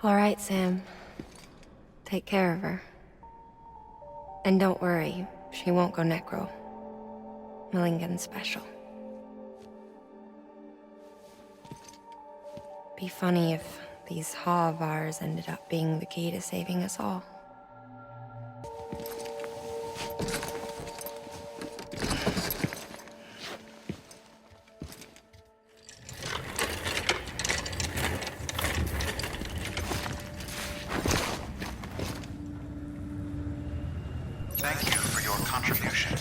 All right, Sam. Take care of her. And don't worry, she won't go necro. Millingen's special. Be funny if these Ha of ours ended up being the key to saving us all. Thank you for your contribution.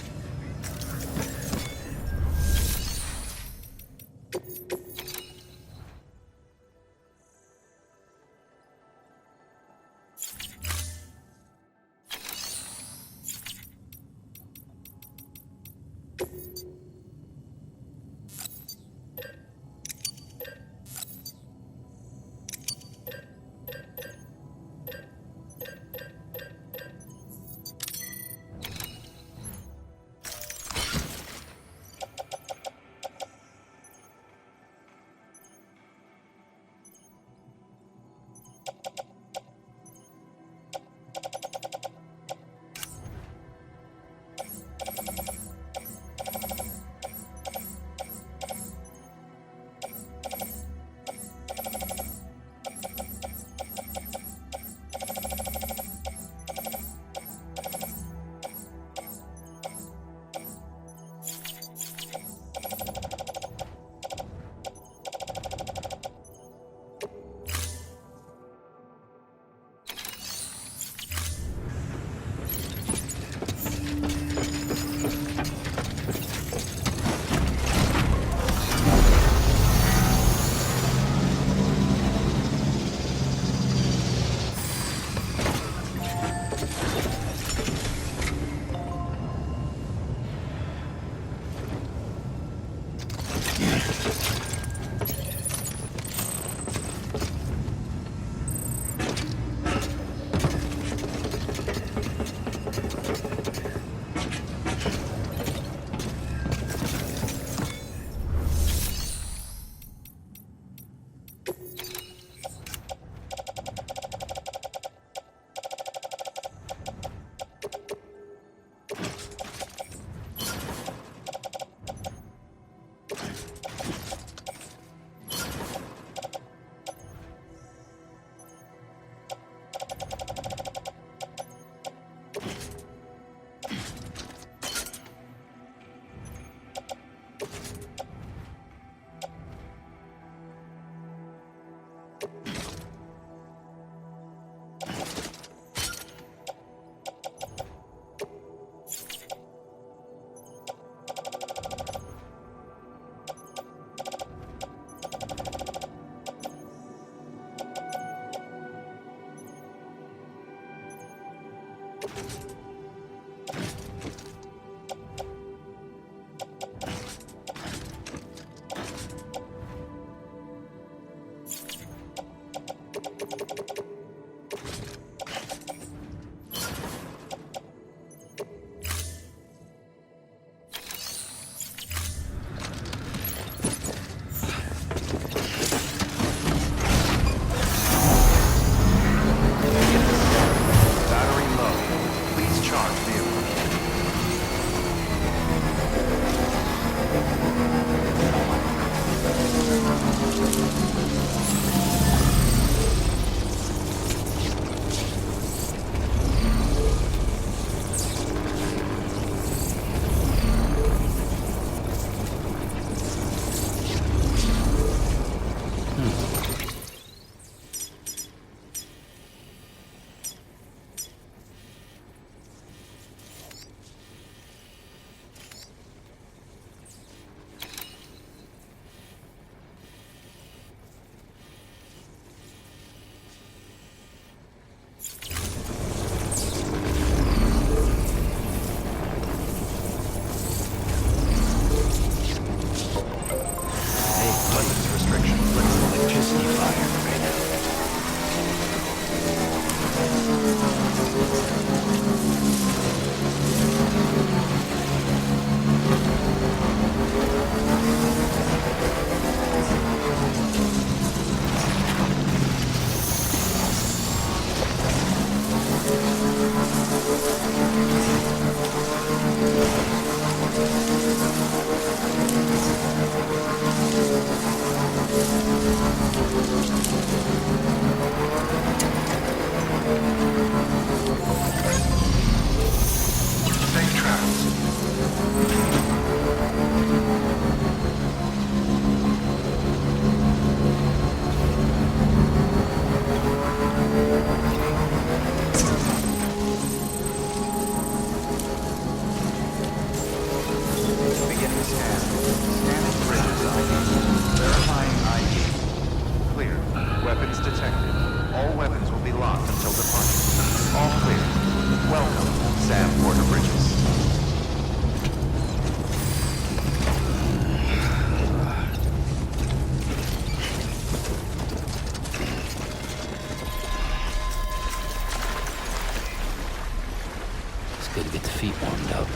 good to get the feet warmed up.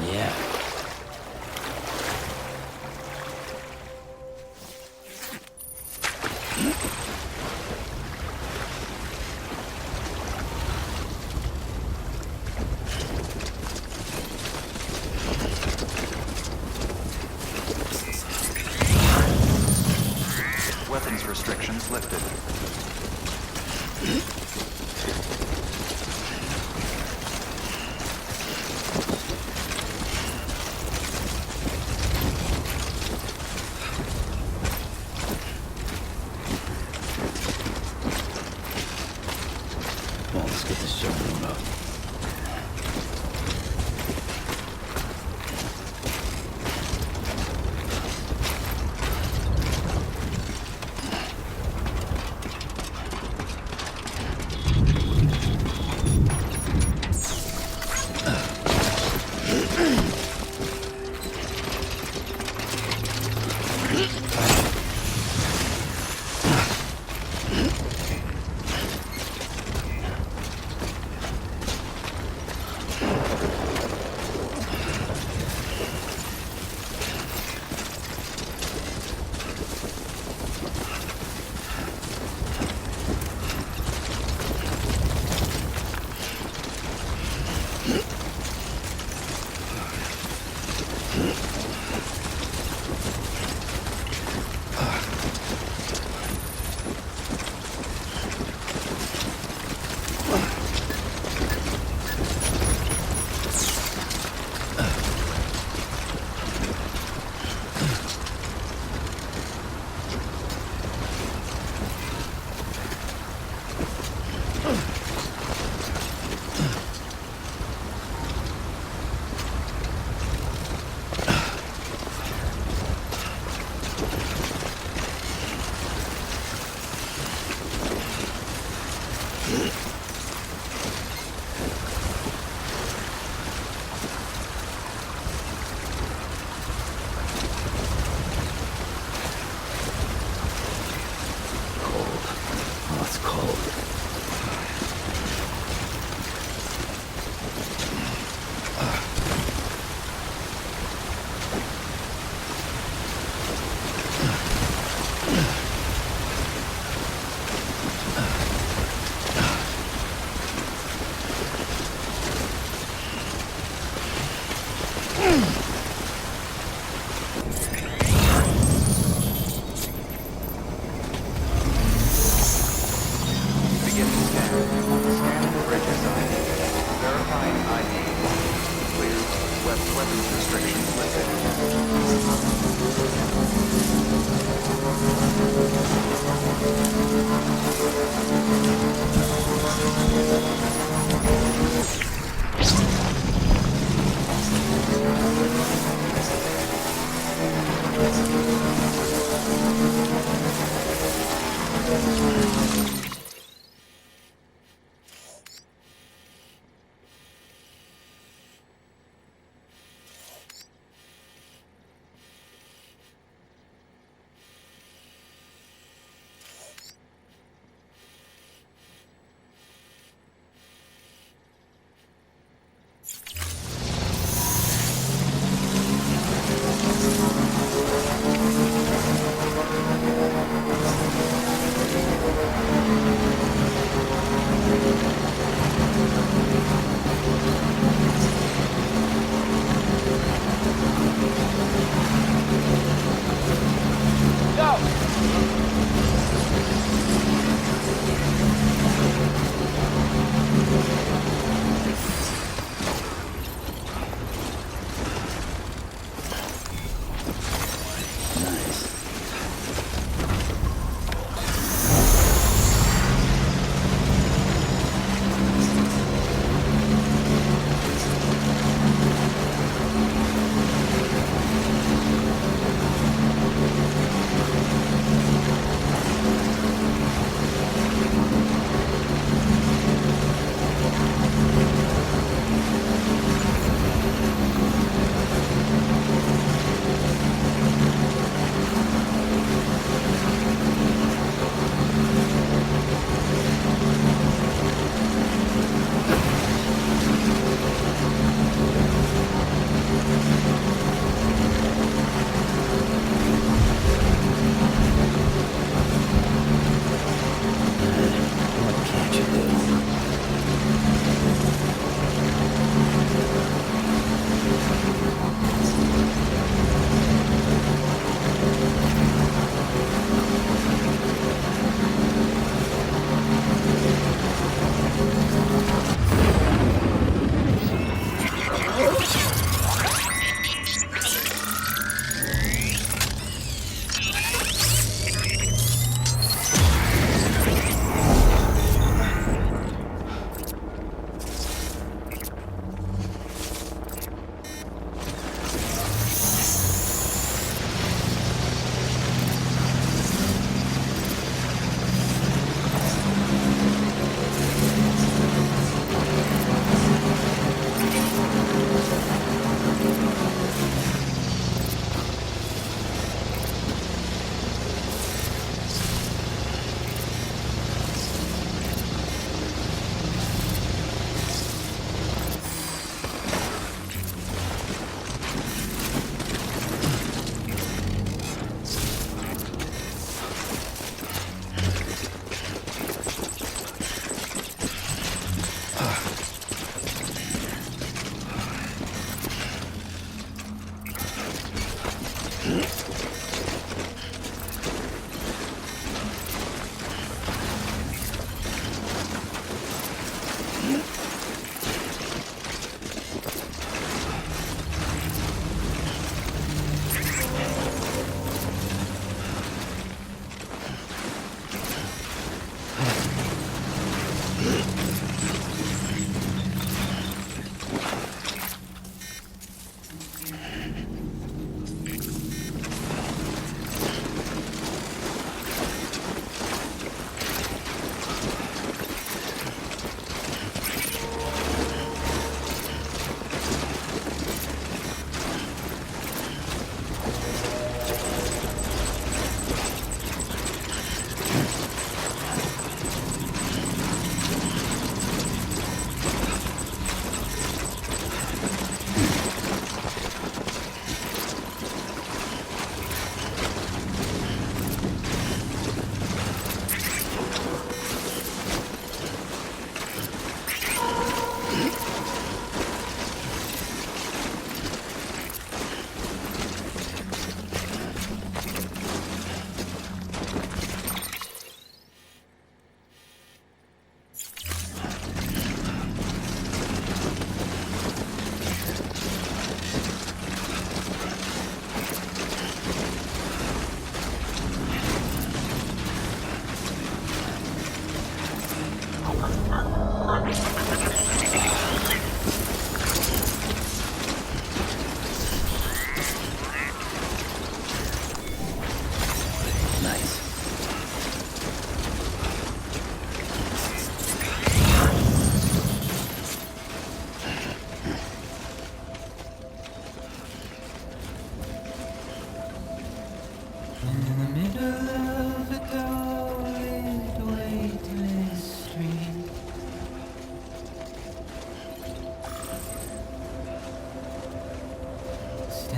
Yeah. Weapons restrictions lifted. Come on, let's get this show warmed up. Begin scan. Scan the bridges ID. Verifying ID. Clear. Weapons restrictions lifted.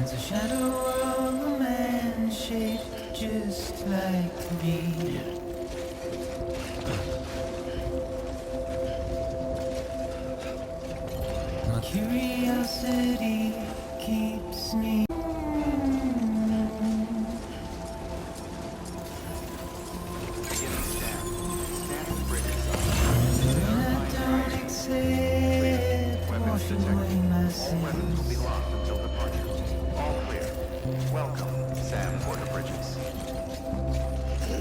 There's a shadow of a man shaped just like me. My curiosity keeps me. Beginning scan. Scanning bridge design. I don't accept Weapons washing detected. away my All weapons will be sins. locked until departure. All clear. Welcome, Sam Porter Bridges.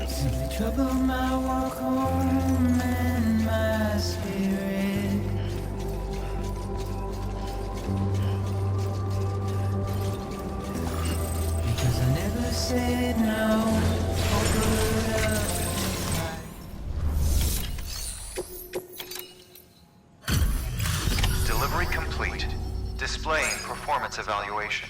Simply trouble my walk home and my spirit. Because I never said no. Opened up Delivery complete. Displaying performance evaluation.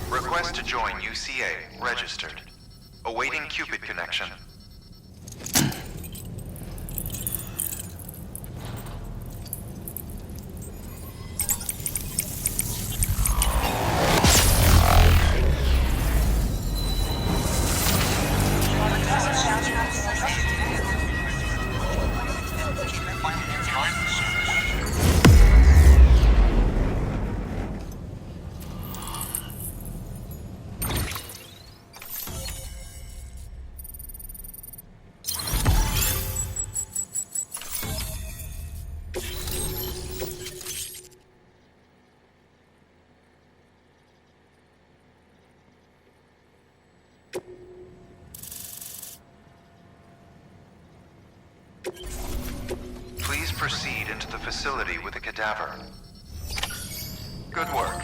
Request to join UCA. Registered. Awaiting Cupid connection. Please proceed into the facility with the cadaver. Good work.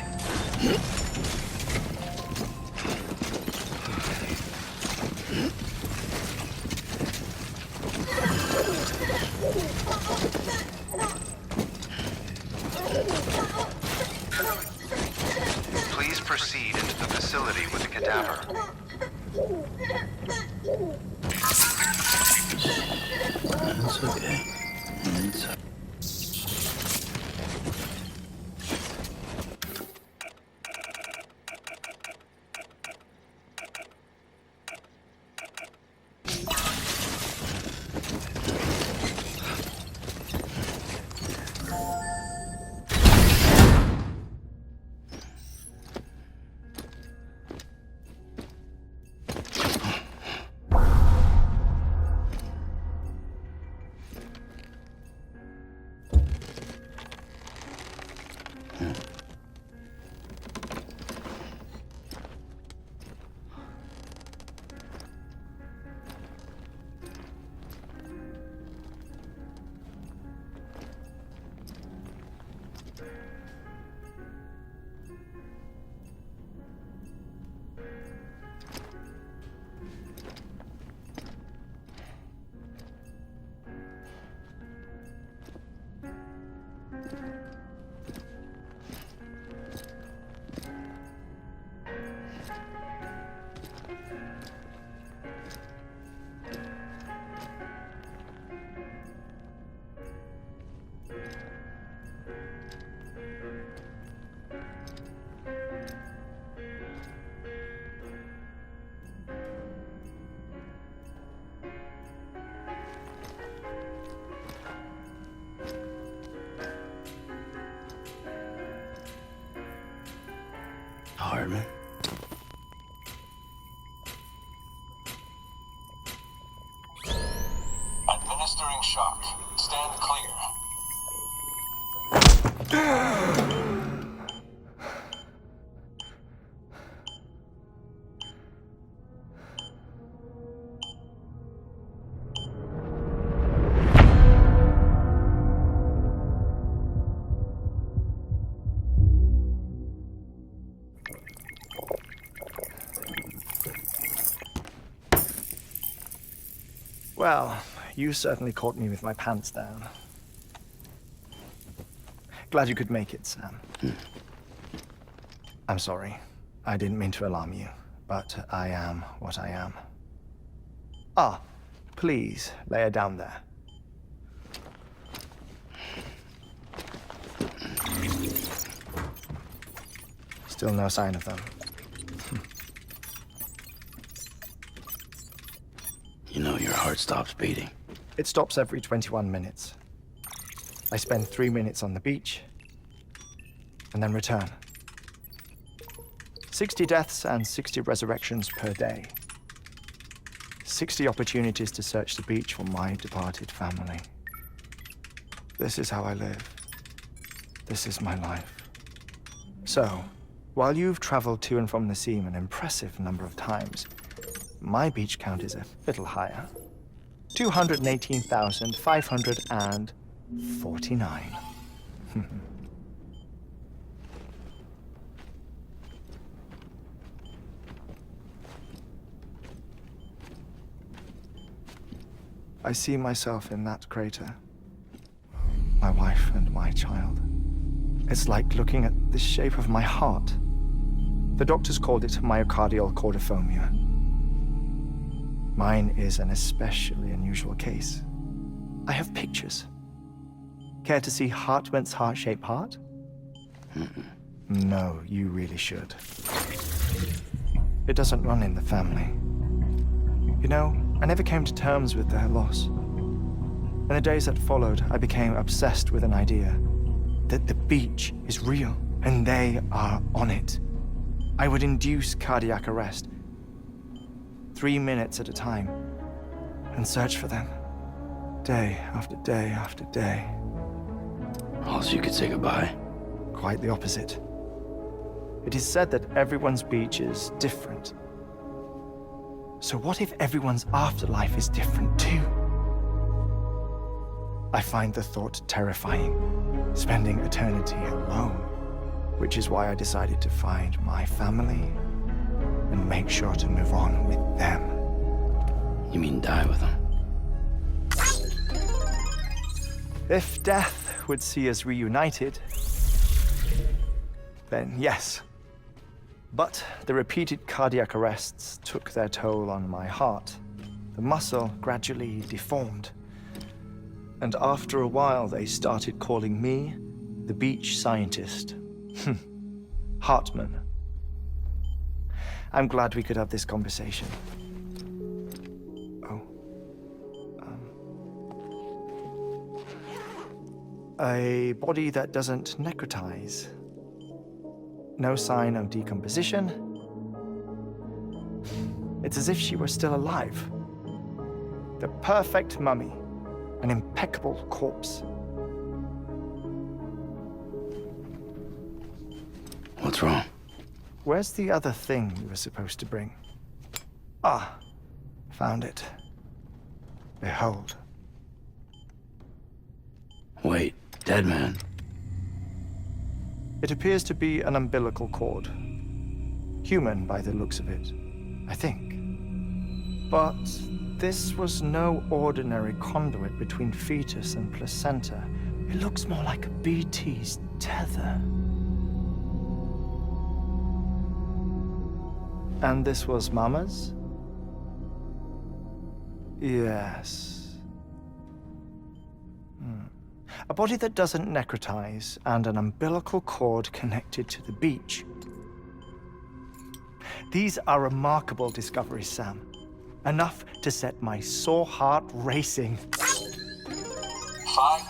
Please proceed into the facility with the cadaver. It's okay. It's okay. Well, you certainly caught me with my pants down. Glad you could make it, Sam. I'm sorry. I didn't mean to alarm you, but I am what I am. Ah, please, lay her down there. Still no sign of them. You know your heart stops beating. It stops every 21 minutes. I spend 3 minutes on the beach, and then return. 60 deaths and 60 resurrections per day. 60 opportunities to search the beach for my departed family. This is how I live. This is my life. So, while you've traveled to and from the sea an impressive number of times, my beach count is a little higher. 218,549. I see myself in that crater. My wife and my child. It's like looking at the shape of my heart. The doctors called it myocardial cordiformia. Mine is an especially unusual case. I have pictures. Care to see Heartman's heart-shaped heart? No, you really should. It doesn't run in the family. You know, I never came to terms with their loss. In the days that followed, I became obsessed with an idea that the beach is real and they are on it. I would induce cardiac arrest, 3 minutes at a time, and search for them, day after day after day. Also, you could say goodbye. Quite the opposite. It is said that everyone's beach is different. So what if everyone's afterlife is different too? I find the thought terrifying, spending eternity alone, which is why I decided to find my family and make sure to move on with them. You mean die with them? If death would see us reunited, then yes. But the repeated cardiac arrests took their toll on my heart. The muscle gradually deformed. And after a while, they started calling me the beach scientist. Heartman. I'm glad we could have this conversation. Oh. A body that doesn't necrotize. No sign of decomposition. It's as if she were still alive. The perfect mummy. An impeccable corpse. What's wrong? Where's the other thing you were supposed to bring? Ah, found it. Behold. Wait, dead man. It appears to be an umbilical cord. Human by the looks of it, I think. But this was no ordinary conduit between fetus and placenta. It looks more like a BT's tether. And this was Mama's? Yes. A body that doesn't necrotize and an umbilical cord connected to the beach. These are remarkable discoveries, Sam. Enough to set my sore heart racing. 5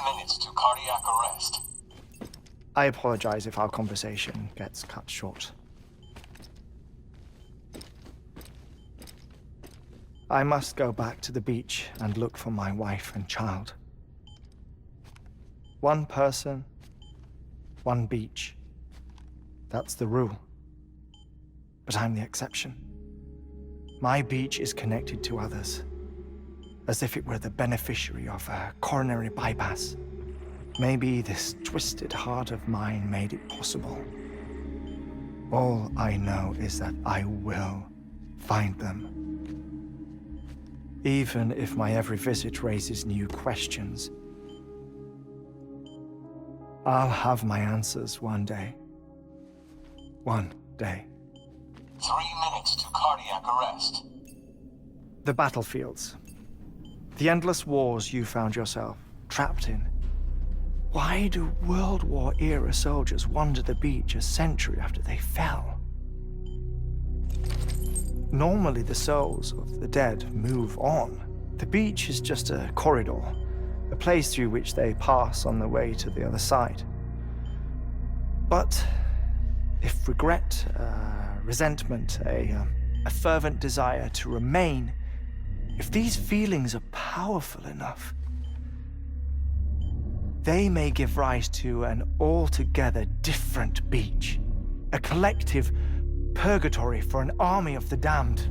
minutes to cardiac arrest. I apologize if our conversation gets cut short. I must go back to the beach and look for my wife and child. One person, one beach. That's the rule. But I'm the exception. My beach is connected to others, as if it were the beneficiary of a coronary bypass. Maybe this twisted heart of mine made it possible. All I know is that I will find them. even if my every visit raises new questions. I'll have my answers one day. One day. 3 minutes to cardiac arrest. The battlefields. The endless wars you found yourself trapped in. Why do World War-era soldiers wander the beach a century after they fell? Normally, the souls of the dead move on. The beach is just a corridor, a place through which they pass on the way to the other side. But if regret, resentment, a fervent desire to remain, if these feelings are powerful enough, they may give rise to an altogether different beach, a collective purgatory for an army of the damned.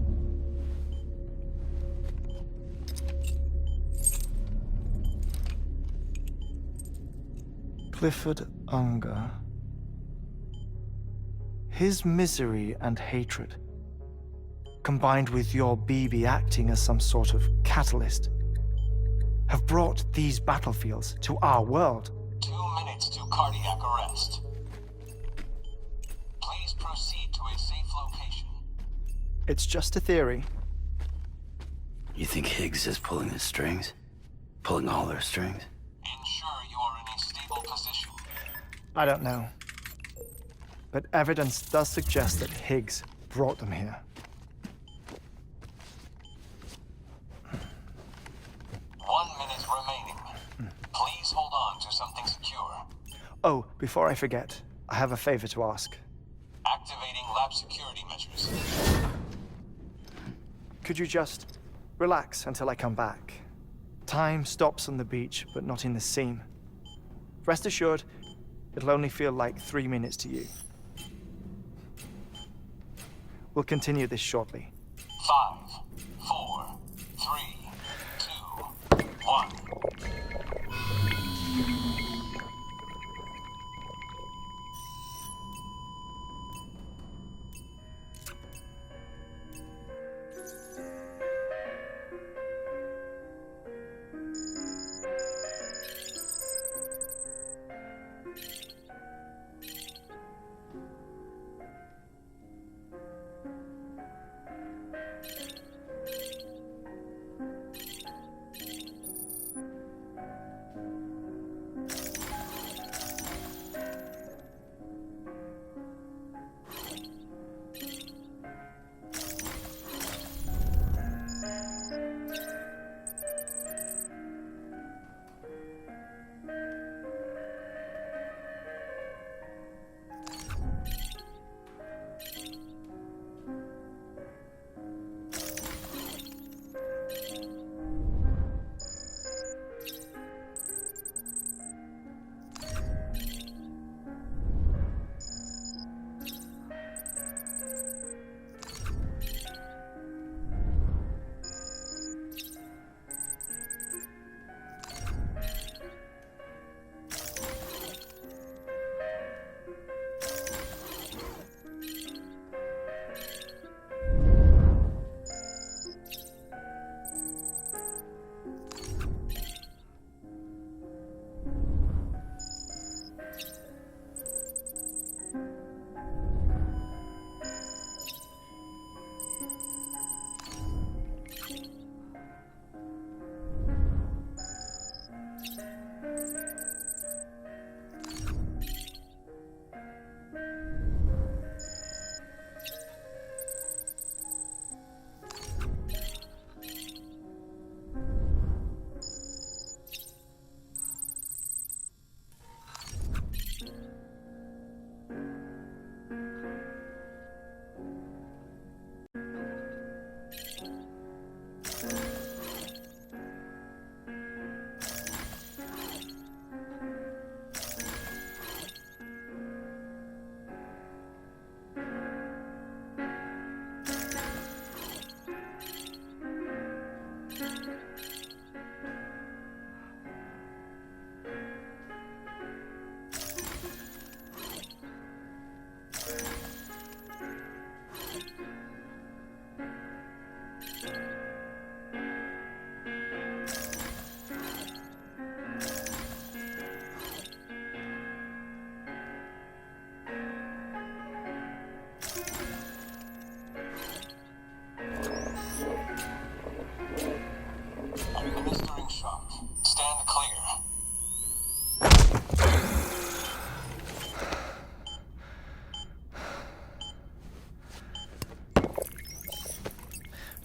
Clifford Unger. His misery and hatred, combined with your BB acting as some sort of catalyst, have brought these battlefields to our world. 2 minutes to cardiac arrest. Please proceed to a safe location. It's just a theory. You think Higgs is pulling the strings? Pulling all their strings? Ensure you are in a stable position. I don't know. But evidence does suggest that Higgs brought them here. 1 minute remaining. Please hold on to something secure. Oh, before I forget, I have a favor to ask. Activating lab security measures. Could you just relax until I come back? Time stops on the beach, but not in the scene. Rest assured, it'll only feel like 3 minutes to you. We'll continue this shortly. 5, 4, 3, 2, 1.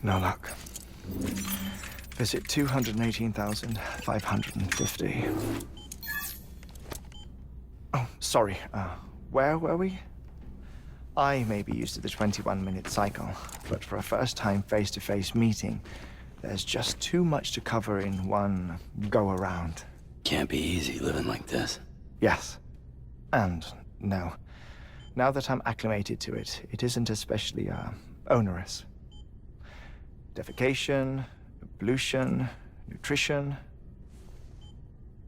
No luck. Visit 218,550. Oh, sorry. Where were we? I may be used to the 21-minute cycle, but for a first-time face-to-face meeting, there's just too much to cover in one go-around. Can't be easy living like this. Yes. And no. Now that I'm acclimated to it, it isn't especially, onerous. Defecation, pollution, nutrition.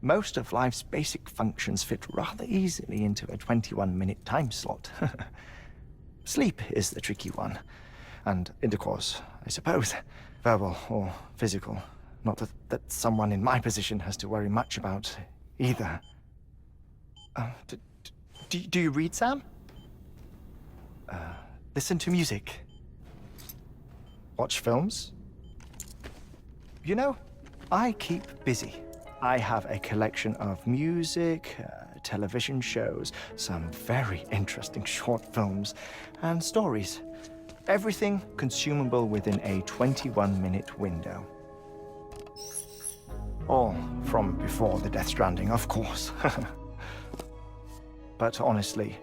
Most of life's basic functions fit rather easily into a 21-minute time slot. Sleep is the tricky one. And intercourse, I suppose. Verbal or physical. Not that someone in my position has to worry much about either. Do you read, Sam? Listen to music. Watch films? You know, I keep busy. I have a collection of music, television shows, some very interesting short films, and stories. Everything consumable within a 21-minute window. All from before the Death Stranding, of course. But honestly,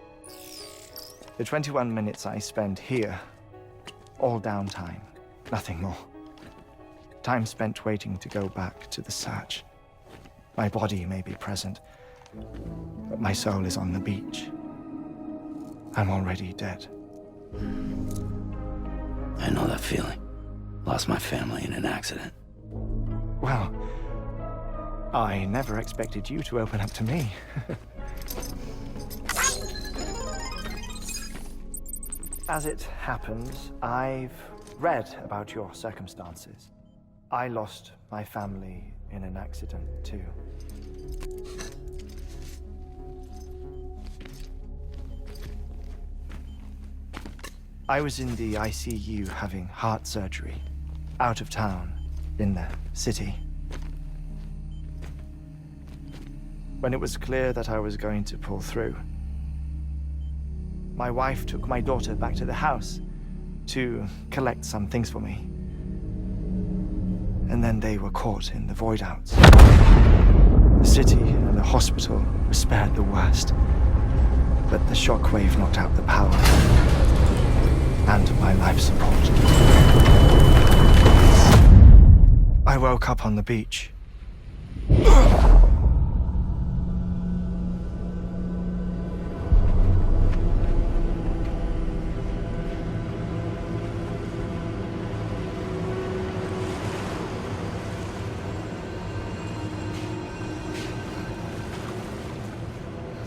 the 21 minutes I spend here, all downtime, nothing more. Time spent waiting to go back to the search. My body may be present, but my soul is on the beach. I'm already dead. I know that feeling. Lost my family in an accident. Well, I never expected you to open up to me. As it happens, I've read about your circumstances. I lost my family in an accident, too. I was in the ICU having heart surgery, out of town, in the city. When it was clear that I was going to pull through, my wife took my daughter back to the house to collect some things for me. And then they were caught in the void outs. The city and the hospital were spared the worst, but the shockwave knocked out the power and my life support. I woke up on the beach.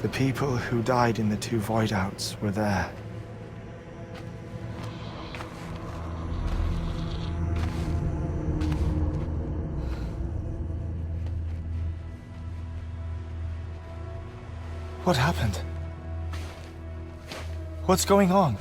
The people who died in the two void outs were there. What happened? What's going on?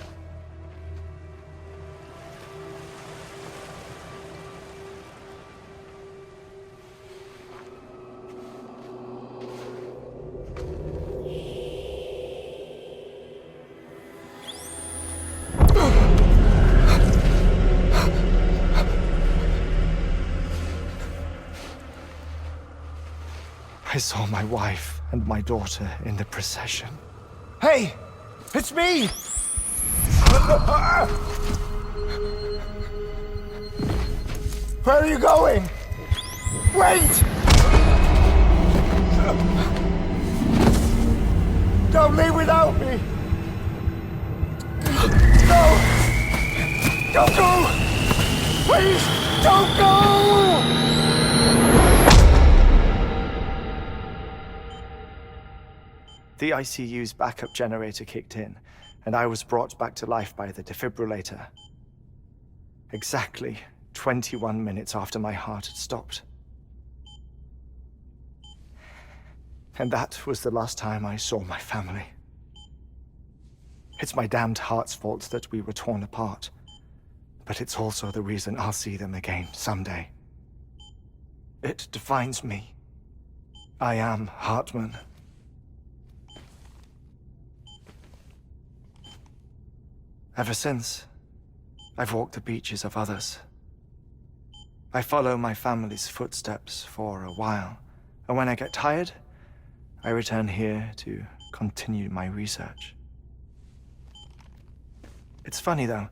I saw my wife and my daughter in the procession. Hey! It's me! Where are you going? Wait! Don't leave without me! No! Don't go! Please, don't go! The ICU's backup generator kicked in, and I was brought back to life by the defibrillator. Exactly 21 minutes after my heart had stopped. And that was the last time I saw my family. It's my damned heart's fault that we were torn apart, but it's also the reason I'll see them again someday. It defines me. I am Heartman. Ever since, I've walked the beaches of others, I follow my family's footsteps for a while, and when I get tired, I return here to continue my research. It's funny though,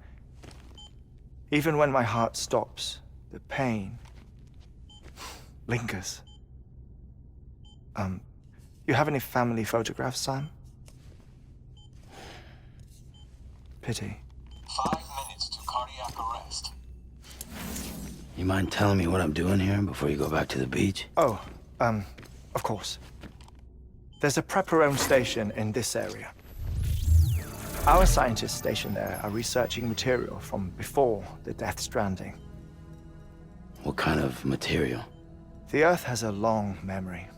even when my heart stops, the pain lingers. You have any family photographs, Sam? Pity. 5 minutes to cardiac arrest. You mind telling me what I'm doing here before you go back to the beach? Oh, of course. There's a Prepperone station in this area. Our scientists stationed there are researching material from before the Death Stranding. What kind of material? The Earth has a long memory.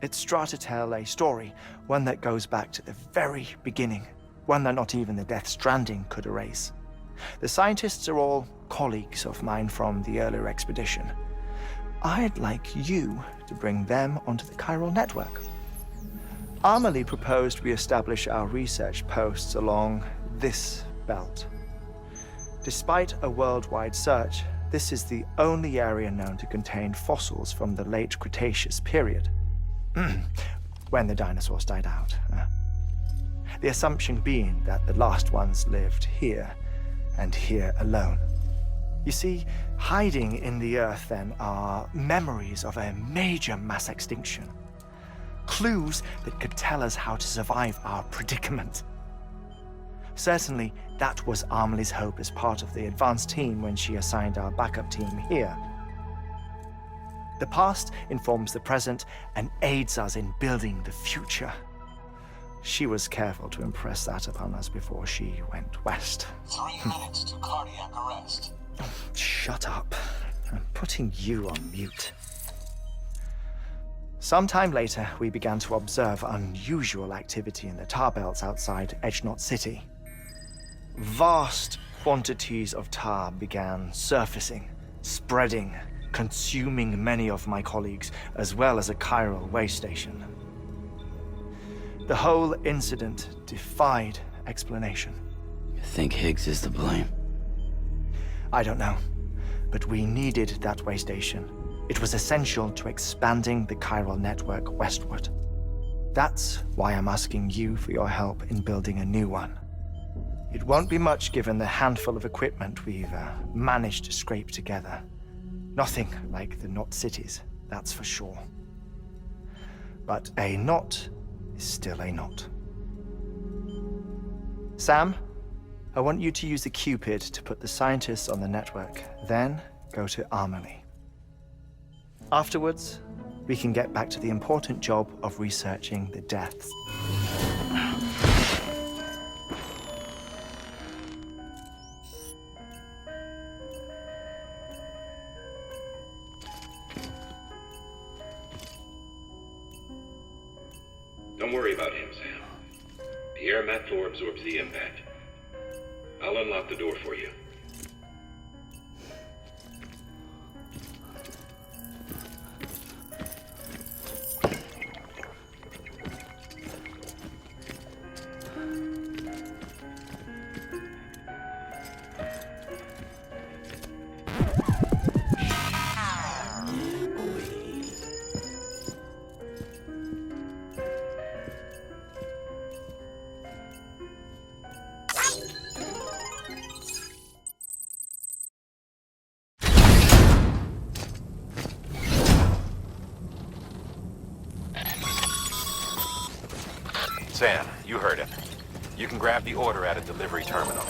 It's trying to tell a story, one that goes back to the very beginning, one that not even the Death Stranding could erase. The scientists are all colleagues of mine from the earlier expedition. I'd like you to bring them onto the chiral network. Amelie proposed we establish our research posts along this belt. Despite a worldwide search, this is the only area known to contain fossils from the late Cretaceous period. When the dinosaurs died out. The assumption being that the last ones lived here, and here alone. You see, hiding in the Earth then are memories of a major mass extinction. Clues that could tell us how to survive our predicament. Certainly, that was Amelie's hope as part of the advanced team when she assigned our backup team here. The past informs the present and aids us in building the future. She was careful to impress that upon us before she went west. 3 minutes to cardiac arrest. Shut up. I'm putting you on mute. Sometime later, we began to observe unusual activity in the tar belts outside Edgenot City. Vast quantities of tar began surfacing, spreading, consuming many of my colleagues, as well as a chiral way station. The whole incident defied explanation. You think Higgs is to blame? I don't know, but we needed that way station. It was essential to expanding the chiral network westward. That's why I'm asking you for your help in building a new one. It won't be much given the handful of equipment we've managed to scrape together. Nothing like the knot cities, that's for sure. But a knot is still a knot. Sam, I want you to use the Cupid to put the scientists on the network, then go to Amelie. Afterwards, we can get back to the important job of researching the deaths. Don't worry about him, Sam. The air mat floor absorbs the impact. I'll unlock the door for you. Sam, you heard him. You can grab the order at a delivery terminal.